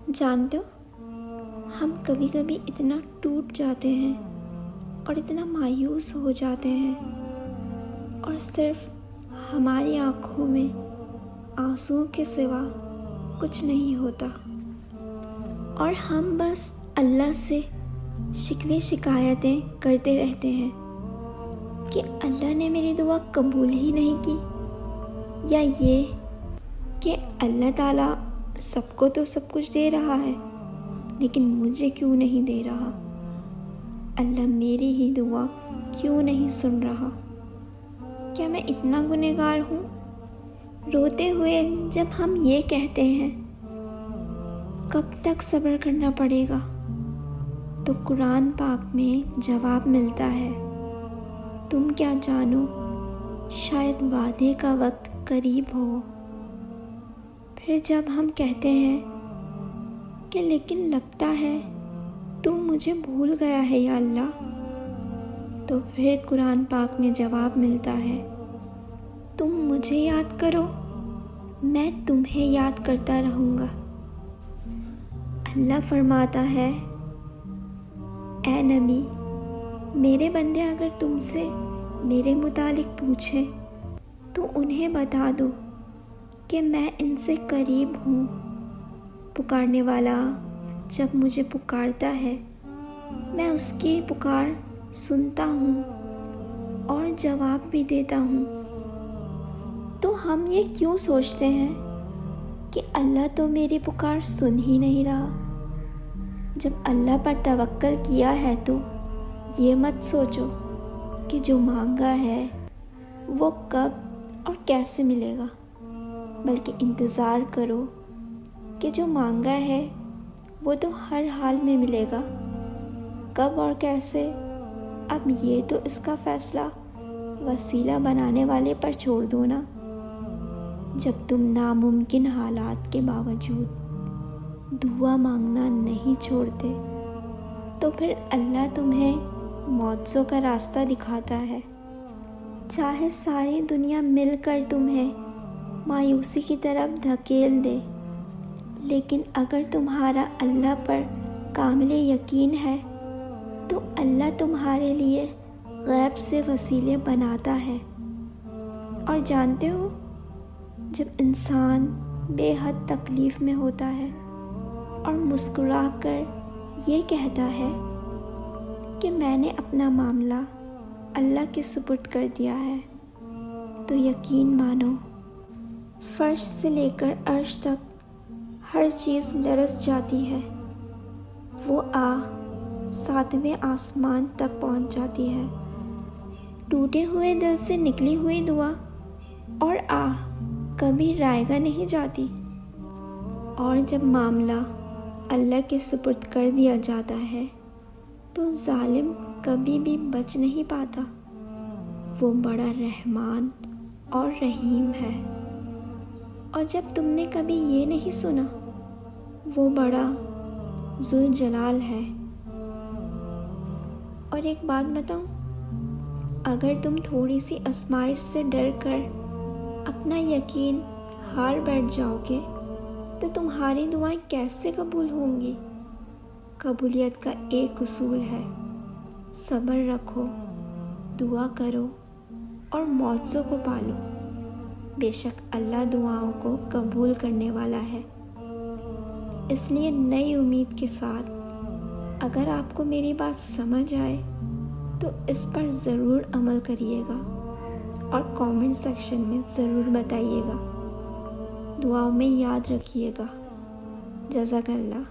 جانتے ہو، ہم کبھی کبھی اتنا ٹوٹ جاتے ہیں اور اتنا مایوس ہو جاتے ہیں، اور صرف ہماری آنکھوں میں آنسو کے سوا کچھ نہیں ہوتا، اور ہم بس اللہ سے شکوے شکایتیں کرتے رہتے ہیں کہ اللہ نے میری دعا قبول ہی نہیں کی، یا یہ کہ اللہ تعالیٰ سب کو تو سب کچھ دے رہا ہے لیکن مجھے کیوں نہیں دے رہا، اللہ میری ہی دعا کیوں نہیں سن رہا، کیا میں اتنا گنہگار ہوں؟ روتے ہوئے جب ہم یہ کہتے ہیں کب تک صبر کرنا پڑے گا، تو قرآن پاک میں جواب ملتا ہے، تم کیا جانو شاید وعدے کا وقت قریب ہو۔ پھر جب ہم کہتے ہیں کہ لیکن لگتا ہے تم مجھے بھول گیا ہے یا اللہ، تو پھر قرآن پاک میں جواب ملتا ہے، تم مجھے یاد کرو، میں تمہیں یاد کرتا رہوں گا۔ اللہ فرماتا ہے، اے نبی، میرے بندے اگر تم سے میرے متعلق پوچھیں تو انہیں بتا دو کہ میں ان سے قریب ہوں، پکارنے والا جب مجھے پکارتا ہے میں اس کی پکار سنتا ہوں اور جواب بھی دیتا ہوں۔ تو ہم یہ کیوں سوچتے ہیں کہ اللہ تو میری پکار سن ہی نہیں رہا؟ جب اللہ پر توکل کیا ہے تو یہ مت سوچو کہ جو مانگا ہے وہ کب اور کیسے ملے گا، بلکہ انتظار کرو کہ جو مانگا ہے وہ تو ہر حال میں ملے گا، کب اور کیسے اب یہ تو اس کا فیصلہ وسیلہ بنانے والے پر چھوڑ دو نا۔ جب تم ناممکن حالات کے باوجود دعا مانگنا نہیں چھوڑتے تو پھر اللہ تمہیں معجزوں کا راستہ دکھاتا ہے، چاہے ساری دنیا مل کر تمہیں مایوسی کی طرف دھکیل دے، لیکن اگر تمہارا اللہ پر کامل یقین ہے تو اللہ تمہارے لیے غیب سے وسیلے بناتا ہے۔ اور جانتے ہو، جب انسان بے حد تکلیف میں ہوتا ہے اور مسکرا کر یہ کہتا ہے کہ میں نے اپنا معاملہ اللہ کے سپرد کر دیا ہے، تو یقین مانو فرش سے لے کر عرش تک ہر چیز لرز جاتی ہے، وہ ساتویں آسمان تک پہنچ جاتی ہے۔ ٹوٹے ہوئے دل سے نکلی ہوئی دعا اور کبھی رائگاں نہیں جاتی، اور جب معاملہ اللہ کے سپرد کر دیا جاتا ہے تو ظالم کبھی بھی بچ نہیں پاتا، وہ بڑا رحمان اور رحیم ہے۔ اور جب تم نے کبھی یہ نہیں سنا، وہ بڑا ذوالجلال ہے۔ اور ایک بات بتاؤں، اگر تم تھوڑی سی آزمائش سے ڈر کر اپنا یقین ہار بیٹھ جاؤ گے تو تمہاری دعائیں کیسے قبول ہوں گی؟ قبولیت کا ایک اصول ہے، صبر رکھو، دعا کرو اور معجزوں کو پالو، بے شک اللہ دعاؤں کو قبول کرنے والا ہے۔ اس لیے نئی امید کے ساتھ اگر آپ کو میری بات سمجھ آئے تو اس پر ضرور عمل کریے گا اور کامنٹ سیکشن میں ضرور بتائیے گا، دعاؤں میں یاد رکھیے گا۔ جزاک اللہ۔